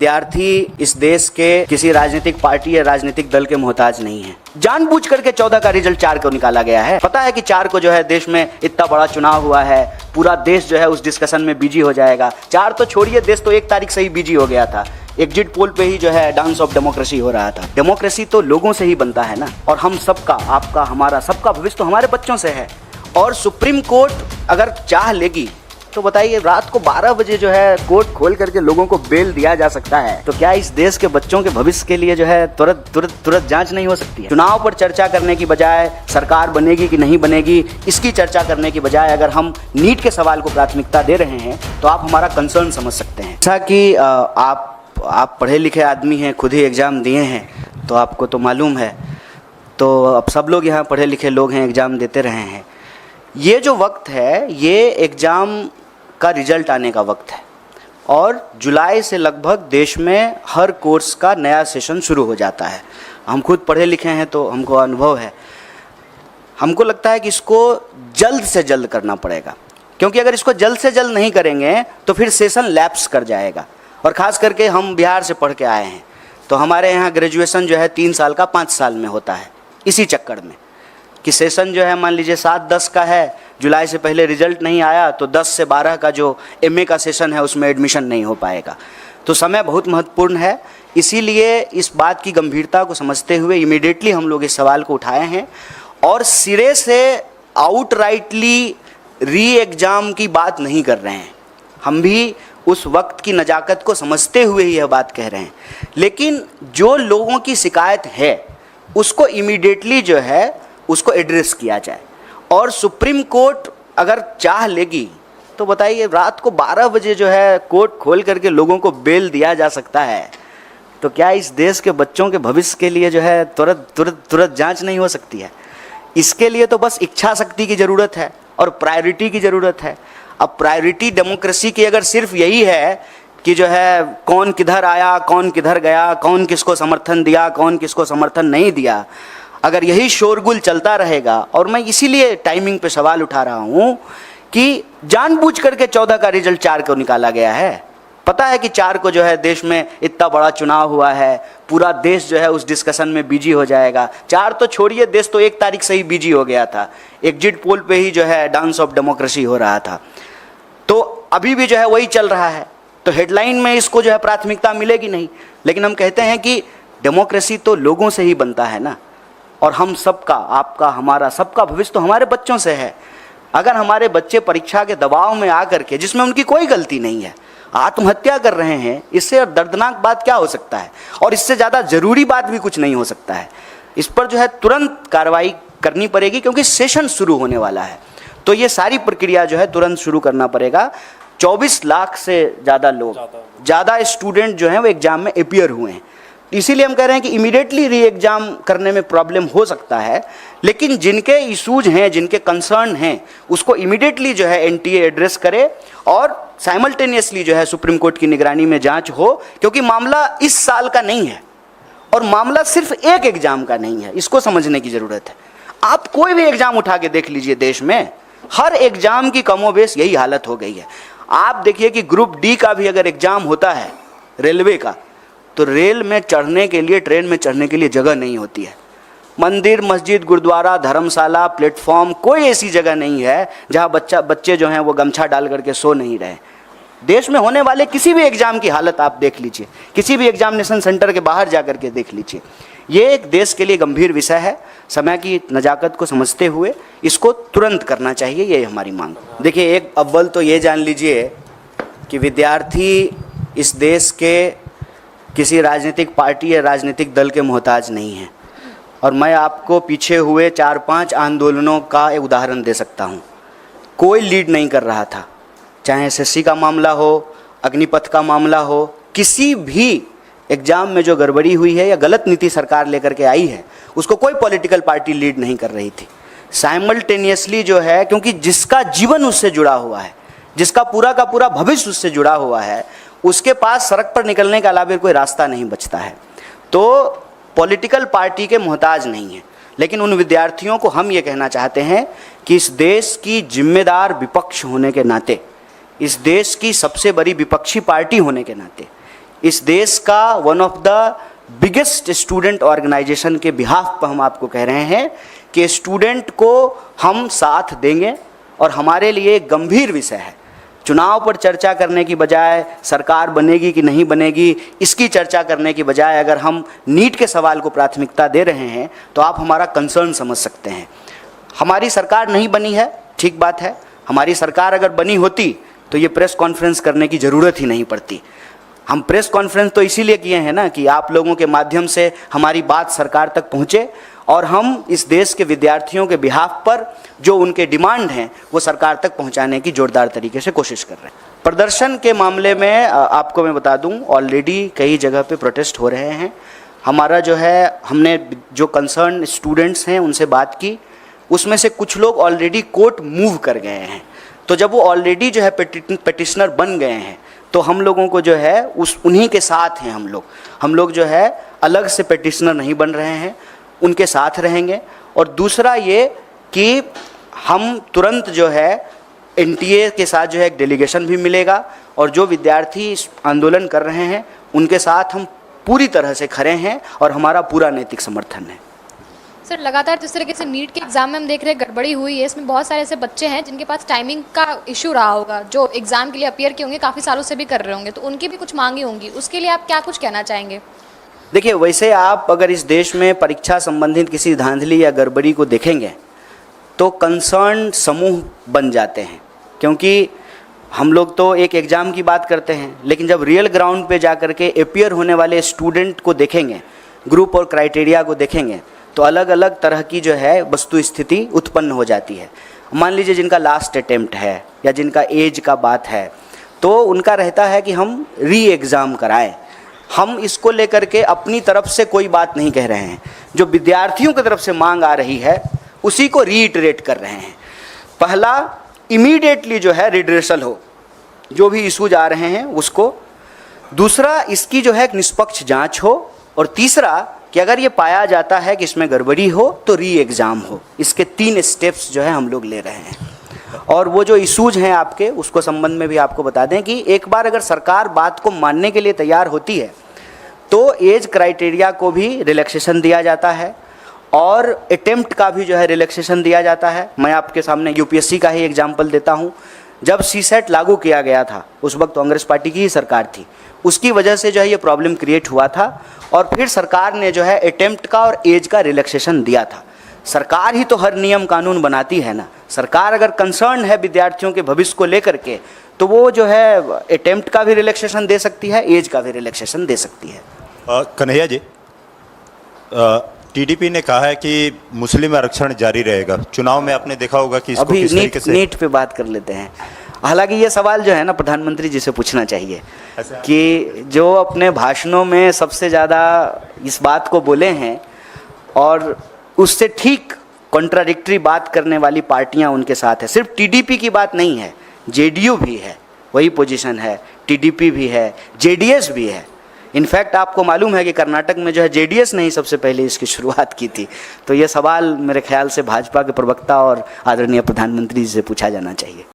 विद्यार्थी इस देश के किसी राजनीतिक पार्टी या राजनीतिक दल के मोहताज नहीं है। जानबूझ करके 14 का रिजल्ट 4 को निकाला गया है। पता है कि 4 को जो है देश में इतना बड़ा चुनाव हुआ है, पूरा देश जो है उस डिस्कशन में बिजी हो जाएगा। 4 तो छोड़िए, देश तो 1 तारीख से ही बिजी हो गया था। एग्जिट पोल पे ही जो है डांस ऑफ डेमोक्रेसी हो रहा था। डेमोक्रेसी तो लोगों से ही बनता है ना, और हम सबका, आपका, हमारा, सबका भविष्य तो हमारे बच्चों से है। और सुप्रीम कोर्ट अगर चाह लेगी तो बताइए, रात को 12 बजे जो है कोर्ट खोल करके लोगों को बेल दिया जा सकता है। तो क्या इस देश के बच्चों के भविष्य के लिए जो है तुरंत जांच नहीं हो सकती है? चुनाव पर चर्चा करने की बजाय, सरकार बनेगी कि नहीं बनेगी इसकी चर्चा करने की बजाय, अगर हम नीट के सवाल को प्राथमिकता दे रहे हैं तो आप हमारा कंसर्न समझ सकते हैं। जैसा कि आप पढ़े लिखे आदमी हैं, खुद ही एग्ज़ाम दिए हैं, तो आपको तो मालूम है। तो अब सब लोग यहाँ पढ़े लिखे लोग हैं, एग्ज़ाम देते रहे हैं। ये जो वक्त है, ये एग्ज़ाम का रिजल्ट आने का वक्त है, और जुलाई से लगभग देश में हर कोर्स का नया सेशन शुरू हो जाता है। हम खुद पढ़े लिखे हैं तो हमको अनुभव है। हमको लगता है कि इसको जल्द से जल्द करना पड़ेगा, क्योंकि अगर इसको जल्द से जल्द नहीं करेंगे तो फिर सेशन लैप्स कर जाएगा। और ख़ास करके हम बिहार से पढ़ के आए हैं, तो हमारे यहाँ ग्रेजुएशन जो है 3 साल का 5 साल में होता है। इसी चक्कर में कि सेशन जो है, मान लीजिए 7-10 का है, जुलाई से पहले रिजल्ट नहीं आया तो 10 से 12 का जो एमए का सेशन है उसमें एडमिशन नहीं हो पाएगा। तो समय बहुत महत्वपूर्ण है। इसीलिए इस बात की गंभीरता को समझते हुए इमीडिएटली हम लोग इस सवाल को उठाए हैं, और सिरे से आउटराइटली री एग्ज़ाम की बात नहीं कर रहे हैं। हम भी उस वक्त की नज़ाकत को समझते हुए ही यह बात कह रहे हैं। लेकिन जो लोगों की शिकायत है उसको इमीडिएटली जो है उसको एड्रेस किया जाए। और सुप्रीम कोर्ट अगर चाह लेगी तो बताइए, रात को 12 बजे जो है कोर्ट खोल करके लोगों को बेल दिया जा सकता है। तो क्या इस देश के बच्चों के भविष्य के लिए जो है तुरंत जांच नहीं हो सकती है? इसके लिए तो बस इच्छा शक्ति की ज़रूरत है और प्रायोरिटी की ज़रूरत है। अब प्रायोरिटी डेमोक्रेसी की अगर सिर्फ यही है कि जो है कौन किधर आया, कौन किधर गया, कौन किसको समर्थन दिया, कौन किसको समर्थन नहीं दिया, अगर यही शोरगुल चलता रहेगा, और मैं इसीलिए टाइमिंग पे सवाल उठा रहा हूँ कि जानबूझ करके 14 का रिजल्ट 4 को निकाला गया है। पता है कि 4 को जो है देश में इतना बड़ा चुनाव हुआ है, पूरा देश जो है उस डिस्कशन में बिजी हो जाएगा। 4 तो छोड़िए, देश तो 1 तारीख से ही बिजी हो गया था। एग्जिट पोल पे ही जो है डांस ऑफ डेमोक्रेसी हो रहा था। तो अभी भी जो है वही चल रहा है। तो हेडलाइन में इसको जो है प्राथमिकता मिलेगी नहीं। लेकिन हम कहते हैं कि डेमोक्रेसी तो लोगों से ही बनता है ना, और हम सबका, आपका, हमारा, सबका भविष्य तो हमारे बच्चों से है। अगर हमारे बच्चे परीक्षा के दबाव में आकर के, जिसमें उनकी कोई गलती नहीं है, आत्महत्या कर रहे हैं, इससे दर्दनाक बात क्या हो सकता है? और इससे ज़्यादा ज़रूरी बात भी कुछ नहीं हो सकता है। इस पर जो है तुरंत कार्रवाई करनी पड़ेगी, क्योंकि सेशन शुरू होने वाला है। तो ये सारी प्रक्रिया जो है तुरंत शुरू करना पड़ेगा। 24 लाख से ज़्यादा लोग, ज़्यादा स्टूडेंट जो हैं वो एग्ज़ाम में अपीयर हुए हैं। इसीलिए हम कह रहे हैं कि इमीडिएटली री एग्ज़ाम करने में प्रॉब्लम हो सकता है, लेकिन जिनके इशूज हैं, जिनके कंसर्न हैं, उसको इमीडिएटली जो है एनटीए एड्रेस करे, और साइमल्टेनियसली जो है सुप्रीम कोर्ट की निगरानी में जांच हो। क्योंकि मामला इस साल का नहीं है, और मामला सिर्फ एक एग्ज़ाम का नहीं है, इसको समझने की ज़रूरत है। आप कोई भी एग्ज़ाम उठा के देख लीजिए, देश में हर एग्ज़ाम की कमोबेश यही हालत हो गई है। आप देखिए कि ग्रुप डी का भी अगर एग्ज़ाम होता है रेलवे का, तो रेल में चढ़ने के लिए, ट्रेन में चढ़ने के लिए जगह नहीं होती है। मंदिर, मस्जिद, गुरुद्वारा, धर्मशाला, प्लेटफॉर्म, कोई ऐसी जगह नहीं है जहां बच्चे जो हैं वो गमछा डाल करके सो नहीं रहे। देश में होने वाले किसी भी एग्ज़ाम की हालत आप देख लीजिए, किसी भी एग्जामिनेशन सेंटर के बाहर जा करके देख लीजिए। ये एक देश के लिए गंभीर विषय है। समय की नज़ाकत को समझते हुए इसको तुरंत करना चाहिए, ये हमारी मांग। देखिए, एक अव्वल तो ये जान लीजिए कि विद्यार्थी इस देश के किसी राजनीतिक पार्टी या राजनीतिक दल के मोहताज नहीं है। और मैं आपको पीछे हुए 4-5 आंदोलनों का एक उदाहरण दे सकता हूँ। कोई लीड नहीं कर रहा था, चाहे एसएससी का मामला हो, अग्निपथ का मामला हो, किसी भी एग्ज़ाम में जो गड़बड़ी हुई है या गलत नीति सरकार लेकर के आई है, उसको कोई पॉलिटिकल पार्टी लीड नहीं कर रही थी। साइमल्टेनियसली जो है, क्योंकि जिसका जीवन उससे जुड़ा हुआ है, जिसका पूरा का पूरा भविष्य उससे जुड़ा हुआ है, उसके पास सड़क पर निकलने के अलावा कोई रास्ता नहीं बचता है। तो पॉलिटिकल पार्टी के मोहताज नहीं है। लेकिन उन विद्यार्थियों को हम ये कहना चाहते हैं कि इस देश की जिम्मेदार विपक्ष होने के नाते, इस देश की सबसे बड़ी विपक्षी पार्टी होने के नाते, इस देश का one of the biggest student organisation के बिहाफ पर हम आपको कह रहे हैं कि स्टूडेंट को हम साथ देंगे। और हमारे लिए एक गंभीर विषय है, चुनाव पर चर्चा करने की बजाय, सरकार बनेगी कि नहीं बनेगी इसकी चर्चा करने की बजाय, अगर हम नीट के सवाल को प्राथमिकता दे रहे हैं तो आप हमारा कंसर्न समझ सकते हैं। हमारी सरकार नहीं बनी है, ठीक बात है। हमारी सरकार अगर बनी होती तो ये प्रेस कॉन्फ्रेंस करने की ज़रूरत ही नहीं पड़ती। हम प्रेस कॉन्फ्रेंस तो इसीलिए किए हैं ना कि आप लोगों के माध्यम से हमारी बात सरकार तक पहुँचे और हम इस देश के विद्यार्थियों के बिहाफ पर जो उनके डिमांड हैं वो सरकार तक पहुंचाने की जोरदार तरीके से कोशिश कर रहे हैं। प्रदर्शन के मामले में आपको मैं बता दूं, ऑलरेडी कई जगह पे प्रोटेस्ट हो रहे हैं। हमारा जो है, हमने जो कंसर्न स्टूडेंट्स हैं उनसे बात की, उसमें से कुछ लोग ऑलरेडी कोर्ट मूव कर गए हैं। तो जब वो ऑलरेडी जो है पेटिशनर बन गए हैं तो हम लोगों को जो है उन्हीं के साथ हैं। हम लोग जो है अलग से पेटिशनर नहीं बन रहे हैं, उनके साथ रहेंगे। और दूसरा ये कि हम तुरंत जो है एनटीए के साथ जो है एक डेलीगेशन भी मिलेगा और जो विद्यार्थी इस आंदोलन कर रहे हैं उनके साथ हम पूरी तरह से खड़े हैं और हमारा पूरा नैतिक समर्थन है। सर, लगातार जिस तरीके से नीट के एग्जाम में हम देख रहे हैं गड़बड़ी हुई है, इसमें बहुत सारे ऐसे बच्चे हैं जिनके पास टाइमिंग का इशू रहा होगा, जो एग्जाम के लिए अपीयर किए होंगे, काफ़ी सालों से भी कर रहे होंगे, तो उनकी भी कुछ मांगी होंगी, उसके लिए आप क्या कुछ कहना चाहेंगे? देखिए, वैसे आप अगर इस देश में परीक्षा संबंधित किसी धांधली या गड़बड़ी को देखेंगे तो कंसर्न समूह बन जाते हैं, क्योंकि हम लोग तो एक एग्ज़ाम की बात करते हैं, लेकिन जब रियल ग्राउंड पे जा कर के अपीयर होने वाले स्टूडेंट को देखेंगे, ग्रुप और क्राइटेरिया को देखेंगे तो अलग अलग तरह की जो है वस्तु स्थिति उत्पन्न हो जाती है। मान लीजिए जिनका लास्ट अटेम्प्ट है या जिनका एज का बात है तो उनका रहता है कि हम री एग्ज़ाम कराएं। हम इसको लेकर के अपनी तरफ से कोई बात नहीं कह रहे हैं, जो विद्यार्थियों की तरफ से मांग आ रही है उसी को रीइटरेट कर रहे हैं। पहला, इमीडिएटली जो है रिड्रेसल हो, जो भी इशूज आ रहे हैं उसको। दूसरा, इसकी जो है एक निष्पक्ष जांच हो। और तीसरा कि अगर ये पाया जाता है कि इसमें गड़बड़ी हो तो री एग्ज़ाम हो। इसके 3 स्टेप्स जो है हम लोग ले रहे हैं। और वो जो इशूज हैं आपके, उसको संबंध में भी आपको बता दें कि एक बार अगर सरकार बात को मानने के लिए तैयार होती है तो एज क्राइटेरिया को भी रिलैक्सेशन दिया जाता है और अटेम्प्ट का भी जो है रिलैक्सेशन दिया जाता है। मैं आपके सामने यूपीएससी का ही एग्जाम्पल देता हूँ। जब सीसेट लागू किया गया था उस वक्त कांग्रेस पार्टी की ही सरकार थी, उसकी वजह से जो है ये प्रॉब्लम क्रिएट हुआ था और फिर सरकार ने जो है अटेम्प्ट का और एज का रिलैक्सेशन दिया था। सरकार ही तो हर नियम कानून बनाती है ना। सरकार अगर कंसर्न है विद्यार्थियों के भविष्य को लेकर के तो वो जो है अटेम्प्ट का भी रिलैक्सेशन दे सकती है, एज का भी रिलैक्सेशन दे सकती है। कन्हैया जी, टीडीपी ने कहा है कि मुस्लिम आरक्षण जारी रहेगा। चुनाव में आपने देखा होगा कि इसको अभी किस तरीके से नीट पे बात कर लेते हैं। हालांकि ये सवाल जो है ना प्रधानमंत्री जी से पूछना चाहिए कि जो अपने भाषणों में सबसे ज़्यादा इस बात को बोले हैं और उससे ठीक कॉन्ट्राडिक्टरी बात करने वाली पार्टियां उनके साथ है। सिर्फ टीडीपी की बात नहीं है, जेडीयू भी है, वही पोजीशन है, टीडीपी भी है, जेडीएस भी है। इनफैक्ट आपको मालूम है कि कर्नाटक में जो है जेडीएस ने ही सबसे पहले इसकी शुरुआत की थी। तो ये सवाल मेरे ख्याल से भाजपा के प्रवक्ता और आदरणीय प्रधानमंत्री जी से पूछा जाना चाहिए।